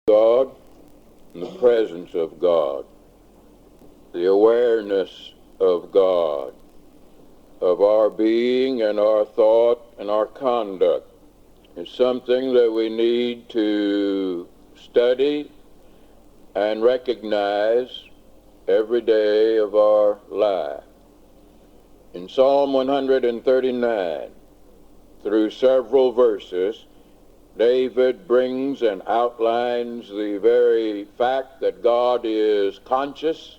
God, and the presence of God, the awareness of God, of our being and our thought and our conduct is something that we need to study and recognize every day of our life. In Psalm 139, through several verses, David brings and outlines the very fact that God is conscious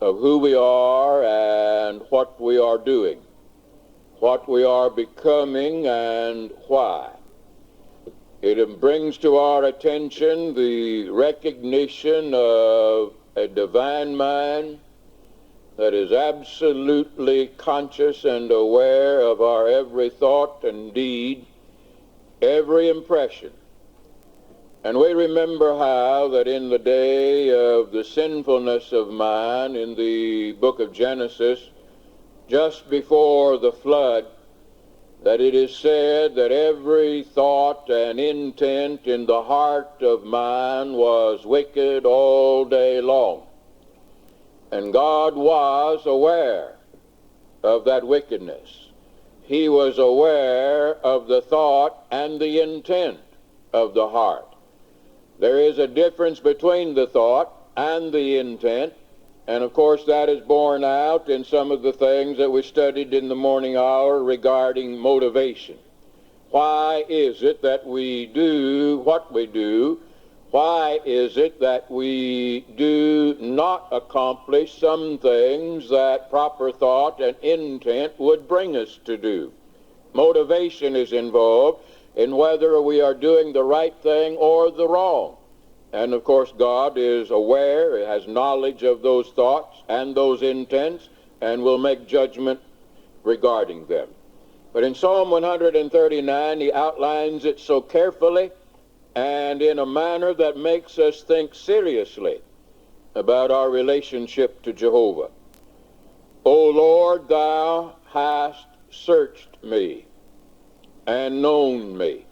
of who we are and what we are doing, what we are becoming and why. It brings to our attention the recognition of a divine mind that is absolutely conscious and aware of our every thought and deed, every impression. And we remember how that in the day of the sinfulness of man in the book of Genesis, just before the flood, that it is said that every thought and intent in the heart of man was wicked all day long. And God was aware of that wickedness. He was aware of the thought and the intent of the heart. There is a difference between the thought and the intent, and of course that is borne out in some of the things that we studied in the morning hour regarding motivation. Why is it that we do what we do? Why is it that we do not accomplish some things that proper thought and intent would bring us to do? Motivation is involved in whether we are doing the right thing or the wrong. And of course God is aware, has knowledge of those thoughts and those intents, and will make judgment regarding them. But in Psalm 139 he outlines it so carefully and in a manner that makes us think seriously about our relationship to Jehovah. O Lord, thou hast searched me and known me.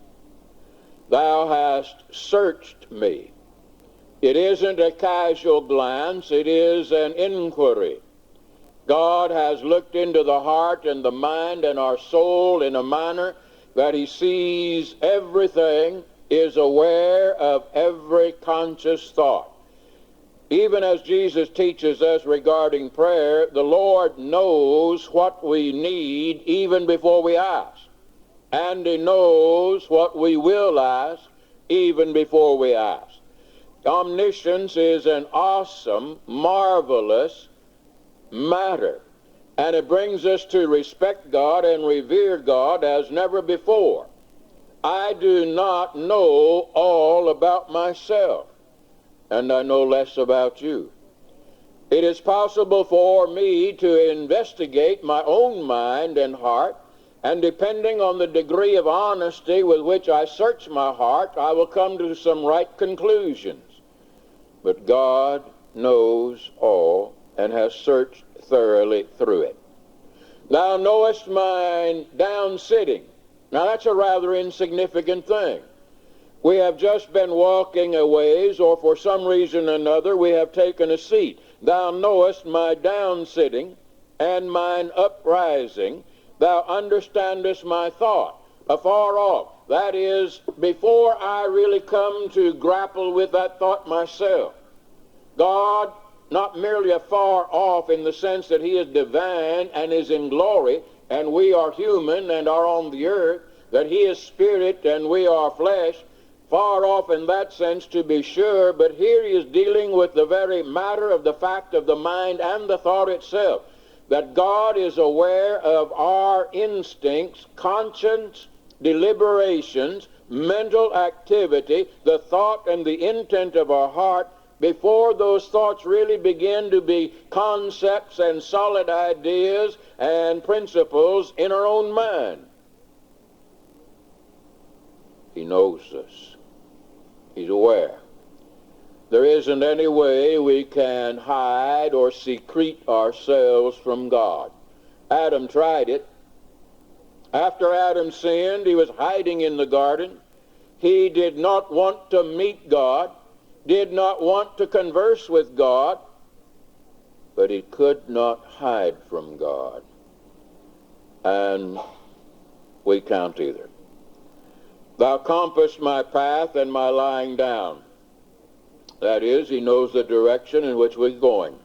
Thou hast searched me. It isn't a casual glance, it is an inquiry. God has looked into the heart and the mind and our soul in a manner that he sees everything, is aware of every conscious thought. Even as Jesus teaches us regarding prayer, the Lord knows what we need even before we ask. And he knows what we will ask even before we ask. Omniscience is an awesome, marvelous matter. And it brings us to respect God and revere God as never before. I do not know all about myself, and I know less about you. It is possible for me to investigate my own mind and heart, and depending on the degree of honesty with which I search my heart, I will come to some right conclusions. But God knows all and has searched thoroughly through it. Thou knowest mine down sitting. Now that's a rather insignificant thing. We have just been walking a ways, or for some reason or another we have taken a seat. Thou knowest my down sitting and mine uprising. Thou understandest my thought afar off. That is, before I really come to grapple with that thought myself. God, not merely afar off in the sense that he is divine and is in glory, and we are human and are on the earth, that he is spirit and we are flesh, far off in that sense to be sure, but here he is dealing with the very matter of the fact of the mind and the thought itself, that God is aware of our instincts, conscience, deliberations, mental activity, the thought and the intent of our heart, before those thoughts really begin to be concepts and solid ideas and principles in our own mind. He knows us. He's aware. There isn't any way we can hide or secrete ourselves from God. Adam tried it. After Adam sinned, he was hiding in the garden. He did not want to meet God. did not want to converse with God, but he could not hide from God. And we can't either. Thou compassest my path and my lying down. That is, he knows the direction in which we're going.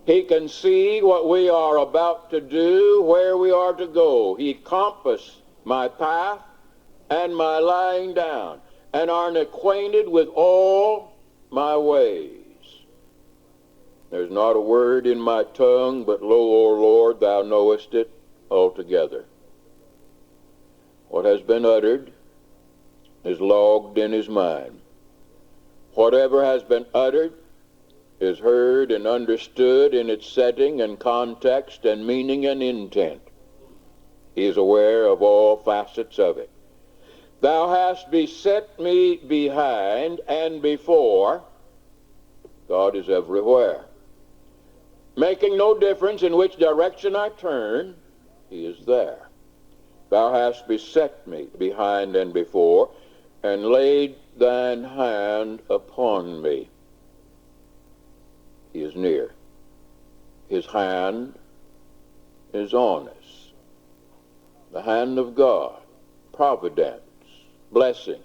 He can see what we are about to do, where we are to go. He compassed my path and my lying down, and art acquainted with all my ways. There's not a word in my tongue, but lo, O Lord, thou knowest it altogether. What has been uttered is logged in his mind. Whatever has been uttered is heard and understood in its setting and context and meaning and intent. He is aware of all facets of it. Thou hast beset me behind and before. God is everywhere. Making no difference in which direction I turn, he is there. Thou hast beset me behind and before, and laid thine hand upon me. He is near. His hand is on us. The hand of God, providence, blessings,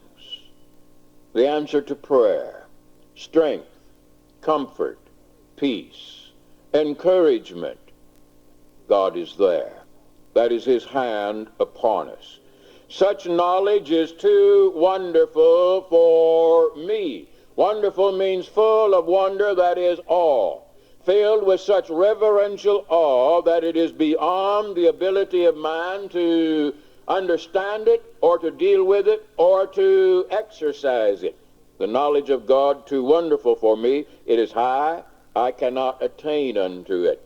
the answer to prayer, strength, comfort, peace, encouragement. God is there. That is his hand upon us. Such knowledge is too wonderful for me. Wonderful means full of wonder, that is awe. Filled with such reverential awe that it is beyond the ability of man to understand it or to deal with it or to exercise it. The knowledge of God too wonderful for me. It is high. I cannot attain unto it.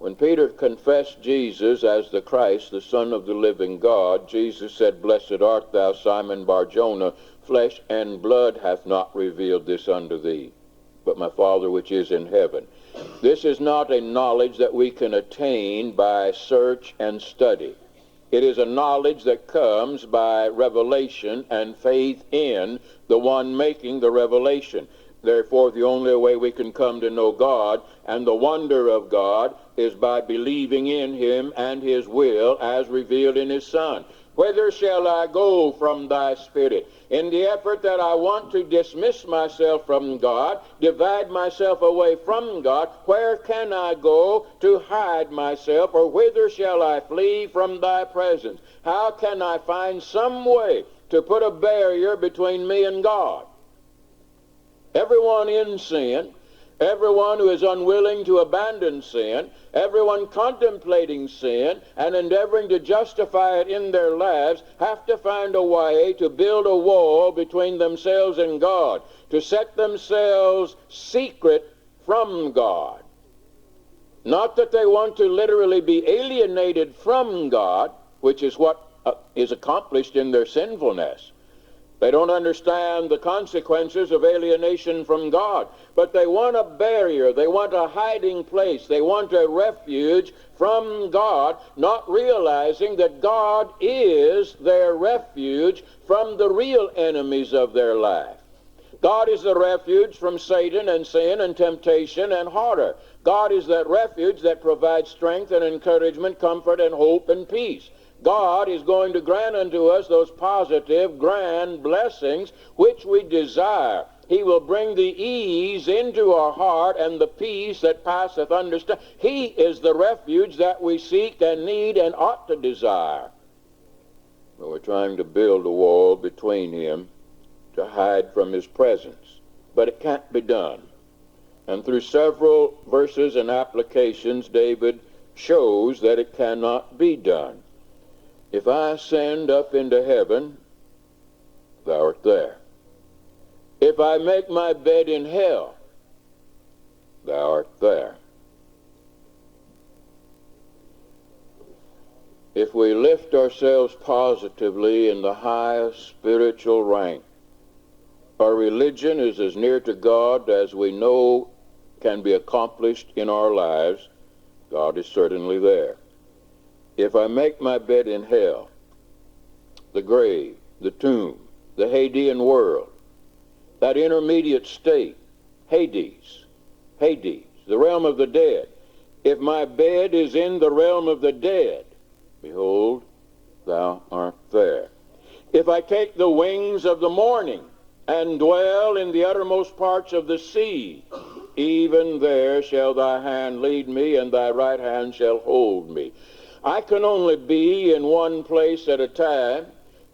When Peter confessed Jesus as the Christ, the Son of the living God, Jesus said, Blessed art thou, Simon Bar-Jonah, flesh and blood hath not revealed this unto thee, but my Father which is in heaven. This is not a knowledge that we can attain by search and study. It is a knowledge that comes by revelation and faith in the one making the revelation. Therefore, the only way we can come to know God and the wonder of God is by believing in him and his will as revealed in his Son. Whither shall I go from thy Spirit? In the effort that I want to dismiss myself from God, divide myself away from God, where can I go to hide myself, or whither shall I flee from thy presence? How can I find some way to put a barrier between me and God? Everyone in sin, everyone who is unwilling to abandon sin, everyone contemplating sin and endeavoring to justify it in their lives have to find a way to build a wall between themselves and God, to set themselves secret from God. Not that they want to literally be alienated from God, which is what is accomplished in their sinfulness. They don't understand the consequences of alienation from God, but they want a barrier, they want a hiding place, they want a refuge from God, not realizing that God is their refuge from the real enemies of their life. God is the refuge from Satan and sin and temptation and horror. God is that refuge that provides strength and encouragement, comfort and hope and peace. God is going to grant unto us those positive, grand blessings which we desire. He will bring the ease into our heart and the peace that passeth understanding. He is the refuge that we seek and need and ought to desire. But we're trying to build a wall between him to hide from his presence. But it can't be done. And through several verses and applications, David shows that it cannot be done. If I ascend up into heaven, thou art there. If I make my bed in hell, thou art there. If we lift ourselves positively in the highest spiritual rank, our religion is as near to God as we know can be accomplished in our lives. God is certainly there. If I make my bed in hell, the grave, the tomb, the Hadean world, that intermediate state, Hades, the realm of the dead. If my bed is in the realm of the dead, behold, thou art there. If I take the wings of the morning and dwell in the uttermost parts of the sea, even there shall thy hand lead me, and thy right hand shall hold me. I can only be in one place at a time.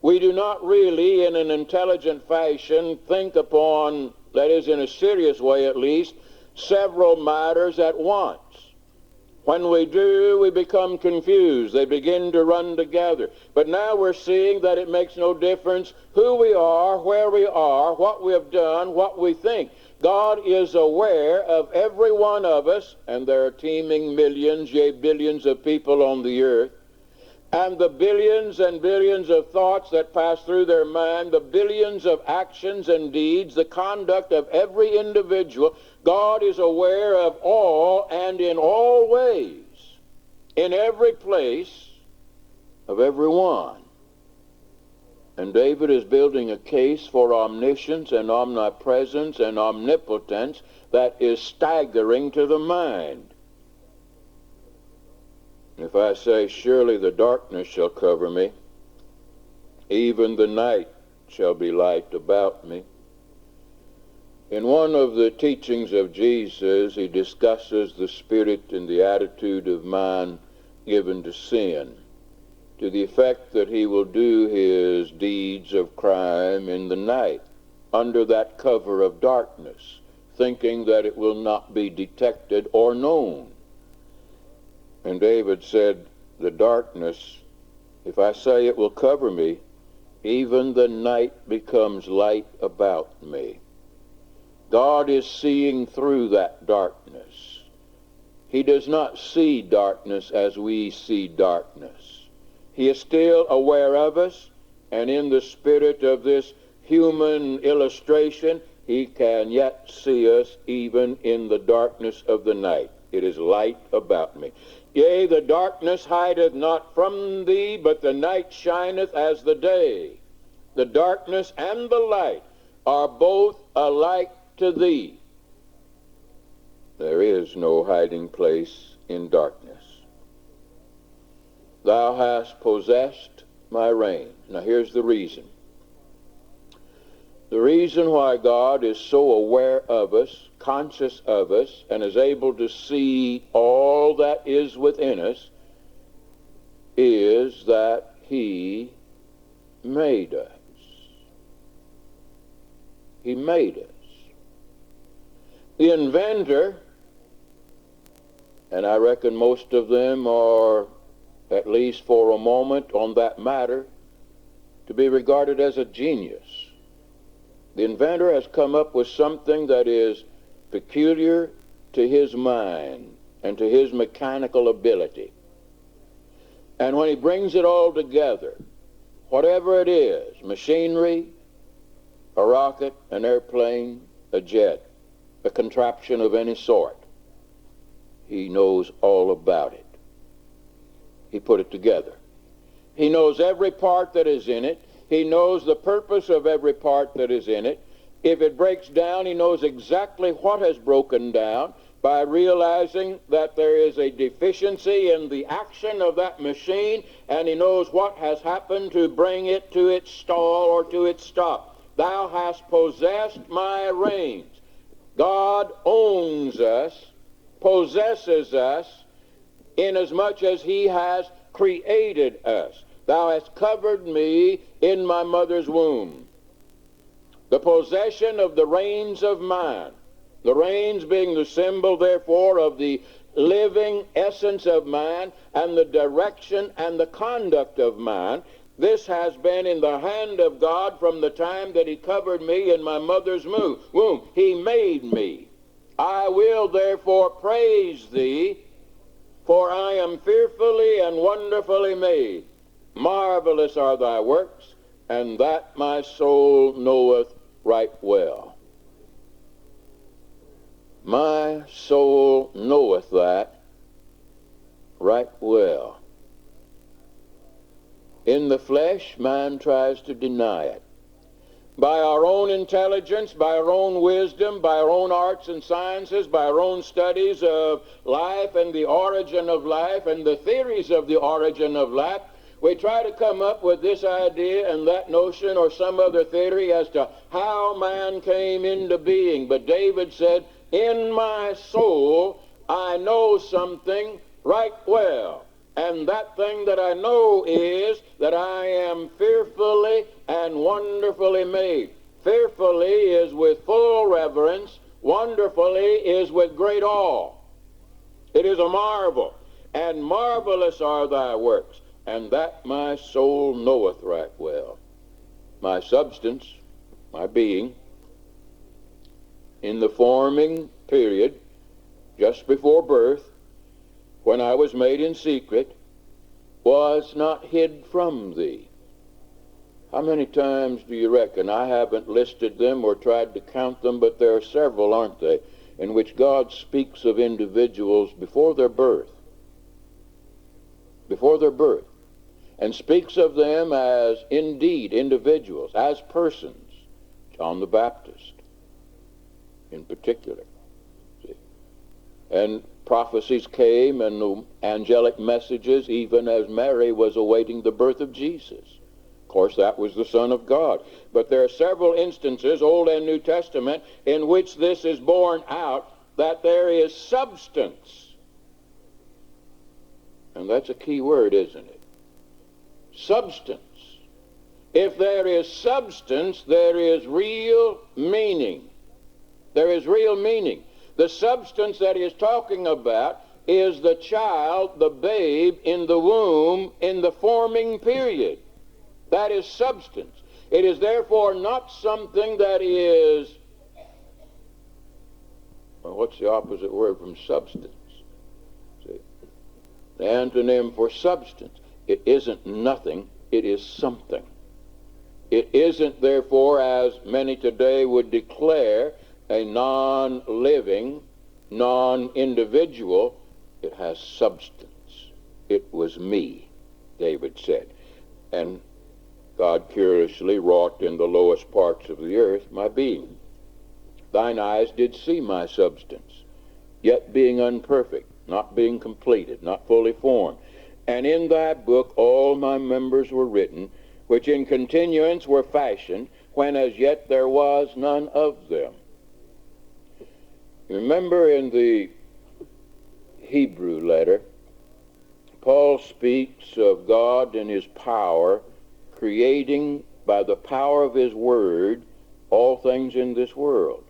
We do not really, in an intelligent fashion, think upon, that is, in a serious way at least, several matters at once. When we do, we become confused. They begin to run together. But now we're seeing that it makes no difference who we are, where we are, what we have done, what we think. God is aware of every one of us, and there are teeming millions, yea, billions of people on the earth. And the billions and billions of thoughts that pass through their mind, the billions of actions and deeds, the conduct of every individual, God is aware of all and in all ways, in every place of every one. And David is building a case for omniscience and omnipresence and omnipotence that is staggering to the mind. If I say, surely the darkness shall cover me, even the night shall be light about me. In one of the teachings of Jesus, he discusses the spirit and the attitude of man given to sin, to the effect that he will do his deeds of crime in the night, under that cover of darkness, thinking that it will not be detected or known. And David said, the darkness, if I say it will cover me, even the night becomes light about me. God is seeing through that darkness. He does not see darkness as we see darkness. He is still aware of us, and in the spirit of this human illustration, he can yet see us even in the darkness of the night. It is light about me. Yea, the darkness hideth not from thee, but the night shineth as the day. The darkness and the light are both alike to thee. There is no hiding place in darkness. Thou hast possessed my reign. Now here's the reason. The reason why God is so aware of us, conscious of us, and is able to see all that is within us is that he made us. He made us. The inventor, and I reckon most of them are, at least for a moment on that matter, to be regarded as a genius. The inventor has come up with something that is peculiar to his mind and to his mechanical ability. And when he brings it all together, whatever it is, machinery, a rocket, an airplane, a jet, a contraption of any sort, he knows all about it. He put it together. He knows every part that is in it. He knows the purpose of every part that is in it. If it breaks down, he knows exactly what has broken down by realizing that there is a deficiency in the action of that machine, and he knows what has happened to bring it to its stall or to its stop. Thou hast possessed my reins. God owns us, possesses us, inasmuch as he has created us. Thou hast covered me in my mother's womb. The possession of the reins of man, the reins being the symbol, therefore, of the living essence of man and the direction and the conduct of man, this has been in the hand of God from the time that he covered me in my mother's womb. He made me. I will therefore praise thee, for I am fearfully and wonderfully made. Marvelous are thy works, and that my soul knoweth right well. My soul knoweth that right well. In the flesh, man tries to deny it. by our own intelligence, by our own wisdom, by our own arts and sciences, by our own studies of life and the origin of life and the theories of the origin of life, we try to come up with this idea and that notion or some other theory as to how man came into being. But David said, in my soul I know something right well. And that thing that I know is that I am fearfully and wonderfully made. Fearfully is with full reverence. Wonderfully is with great awe. It is a marvel. And marvelous are thy works. And that my soul knoweth right well. My substance, my being, in the forming period, just before birth, when I was made in secret, was not hid from thee. How many times do you reckon? I haven't listed them or tried to count them, but there are several, aren't they, in which God speaks of individuals before their birth. Before their birth. And speaks of them as indeed individuals, as persons. John the Baptist, in particular. See? And prophecies came and the angelic messages, even as Mary was awaiting the birth of Jesus. Of course, that was the Son of God. But there are several instances, Old and New Testament, in which this is borne out, that there is substance. And that's a key word, isn't it? Substance. If there is substance, there is real meaning. There is real meaning. The substance that he is talking about is the child, the babe in the womb in the forming period. That is substance. It is therefore not something that is, well, what's the opposite word from substance? See? The antonym for substance. It isn't nothing, it is something. It isn't, therefore, as many today would declare, a non-living, non-individual. It has substance. It was me, David said. And God curiously wrought in the lowest parts of the earth my being. Thine eyes did see my substance, yet being unperfect, not being completed, not fully formed. And in thy book all my members were written, which in continuance were fashioned, when as yet there was none of them. Remember in the Hebrew letter, Paul speaks of God and his power, creating by the power of his word all things in this world.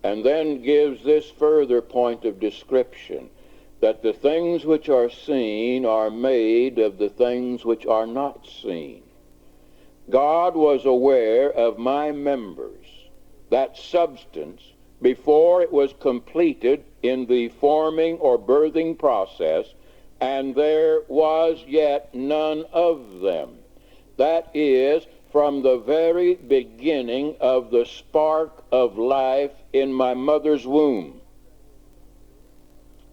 And then gives this further point of description, that the things which are seen are made of the things which are not seen. God was aware of my members, that substance, before it was completed in the forming or birthing process, and there was yet none of them. That is, from the very beginning of the spark of life in my mother's womb.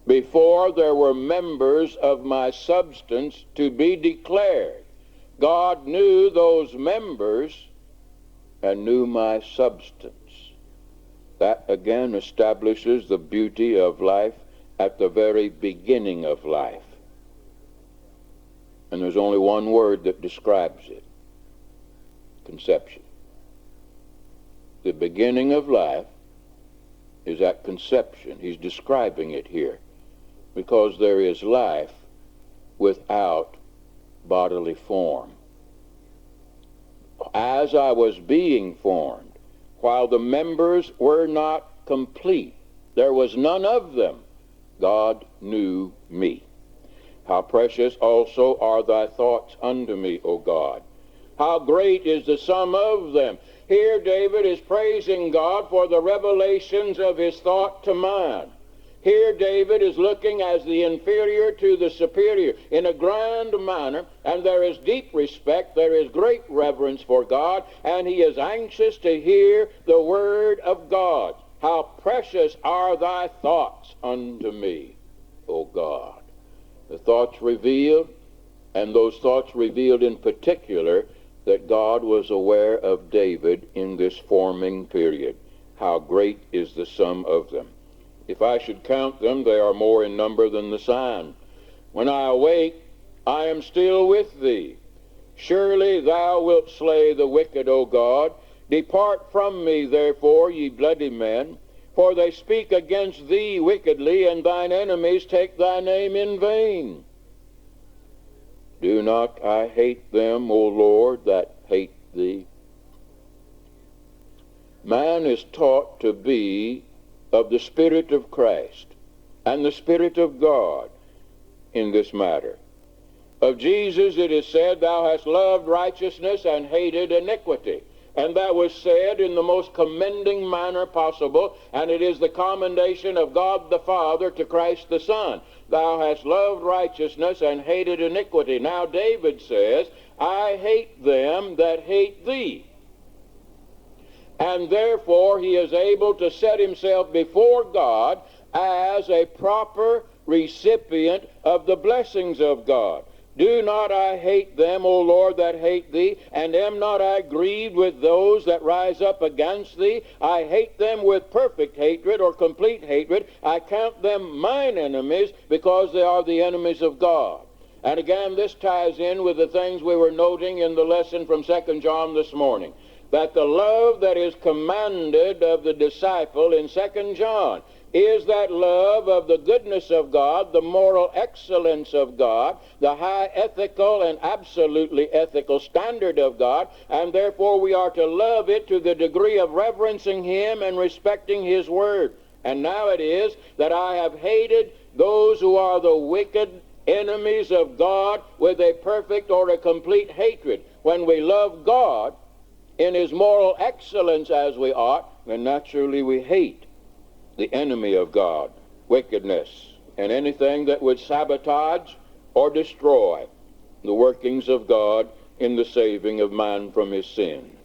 Before there were members of my substance to be declared, God knew those members and knew my substance. That again establishes the beauty of life at the very beginning of life. And there's only one word that describes it: conception. The beginning of life is at conception. He's describing it here, because there is life without bodily form. As I was being formed, while the members were not complete, there was none of them, God knew me. How precious also are thy thoughts unto me, O God. How great is the sum of them. Here David is praising God for the revelations of his thought to man. Here David is looking as the inferior to the superior in a grand manner, and there is deep respect, there is great reverence for God, and he is anxious to hear the word of God. How precious are thy thoughts unto me, O God. The thoughts revealed, and those thoughts revealed in particular that God was aware of David in this forming period. How great is the sum of them. If I should count them, they are more in number than the sand. When I awake, I am still with thee. Surely thou wilt slay the wicked, O God. Depart from me, therefore, ye bloody men, for they speak against thee wickedly, and thine enemies take thy name in vain. Do not I hate them, O Lord, that hate thee? Man is taught to be of the Spirit of Christ and the Spirit of God in this matter. Of Jesus it is said, thou hast loved righteousness and hated iniquity. And that was said in the most commending manner possible, and it is the commendation of God the Father to Christ the Son. Thou hast loved righteousness and hated iniquity. Now David says, I hate them that hate thee. And therefore he is able to set himself before God as a proper recipient of the blessings of God. Do not I hate them, O Lord, that hate thee, and am not I grieved with those that rise up against thee? I hate them with perfect hatred or complete hatred. I count them mine enemies, because they are the enemies of God. And again, this ties in with the things we were noting in the lesson from 2 John this morning, that the love that is commanded of the disciple in 2 John is that love of the goodness of God, the moral excellence of God, the high ethical and absolutely ethical standard of God, and therefore we are to love it to the degree of reverencing him and respecting his word. And now it is that I have hated those who are the wicked enemies of God with a perfect or a complete hatred. When we love God in his moral excellence as we ought, then naturally we hate the enemy of God, wickedness, and anything that would sabotage or destroy the workings of God in the saving of man from his sins.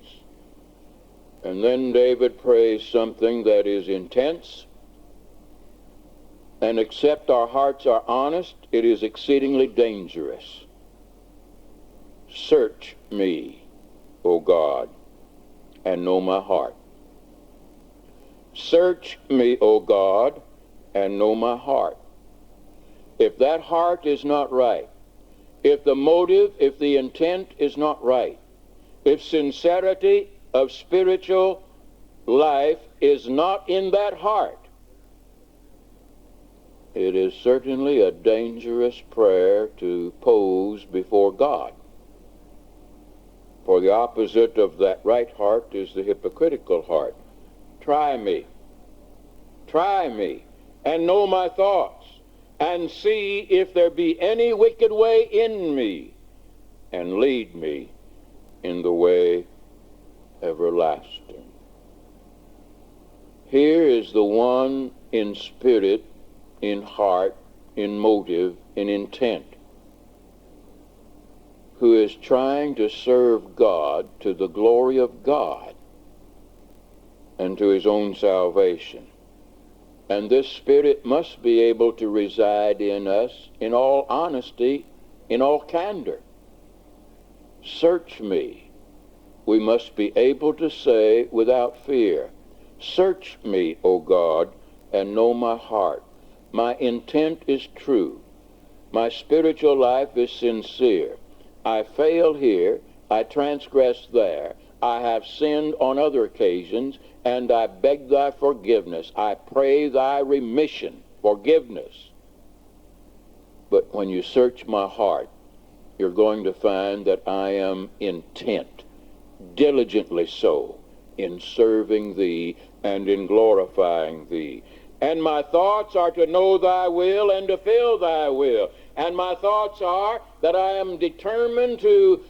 And then David prays something that is intense, and except our hearts are honest, it is exceedingly dangerous. Search me, O God, and know my heart. Search me, O God, and know my heart. If that heart is not right, if the motive, if the intent is not right, if sincerity of spiritual life is not in that heart, it is certainly a dangerous prayer to pose before God. For the opposite of that right heart is the hypocritical heart. Try me, and know my thoughts, and see if there be any wicked way in me, and lead me in the way everlasting. Here is the one in spirit, in heart, in motive, in intent, who is trying to serve God to the glory of God and to his own salvation. And this spirit must be able to reside in us in all honesty, in all candor. Search me. We must be able to say without fear, search me, O God, and know my heart. My intent is true. My spiritual life is sincere. I fail here, I transgress there. I have sinned on other occasions, and I beg thy forgiveness. I pray thy remission, forgiveness. But when you search my heart, you're going to find that I am intent, diligently so, in serving thee and in glorifying thee. And my thoughts are to know thy will and to feel thy will. And my thoughts are that I am determined to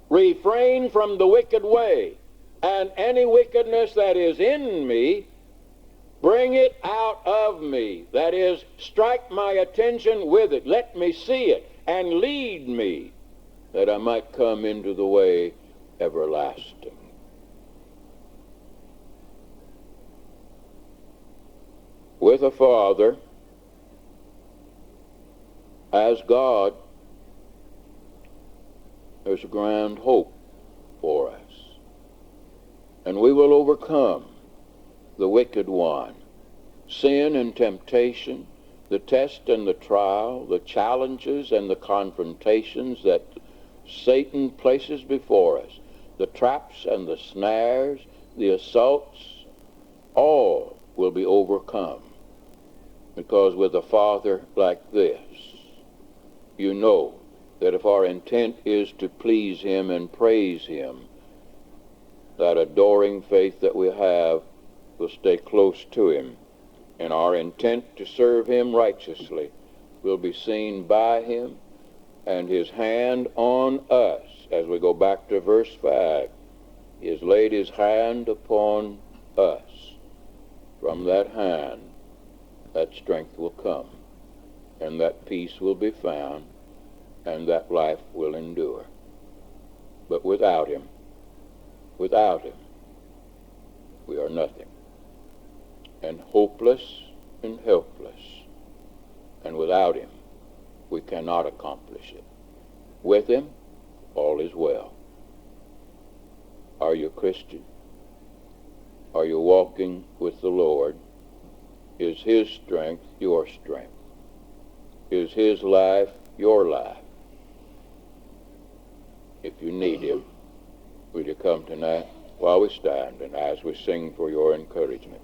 refrain from the wicked way, and any wickedness that is in me, bring it out of me. That is, strike my attention with it. Let me see it, and lead me, that I might come into the way everlasting. With a Father, as God, there's a grand hope for us. And we will overcome the wicked one, sin and temptation, the test and the trial, the challenges and the confrontations that Satan places before us, the traps and the snares, the assaults, all will be overcome. Because with a Father like this, you know that if our intent is to please him and praise him, that adoring faith that we have will stay close to him, and our intent to serve him righteously will be seen by him, and his hand on us. As we go back to verse 5, he has laid his hand upon us. From that hand, that strength will come, and that peace will be found, and that life will endure. But without him, we are nothing, and hopeless and helpless. And without him, we cannot accomplish it. With him, all is well. Are you a Christian? Are you walking with the Lord? Is his strength your strength? Is his life your life? If you need him, will you come tonight while we stand and as we sing for your encouragement?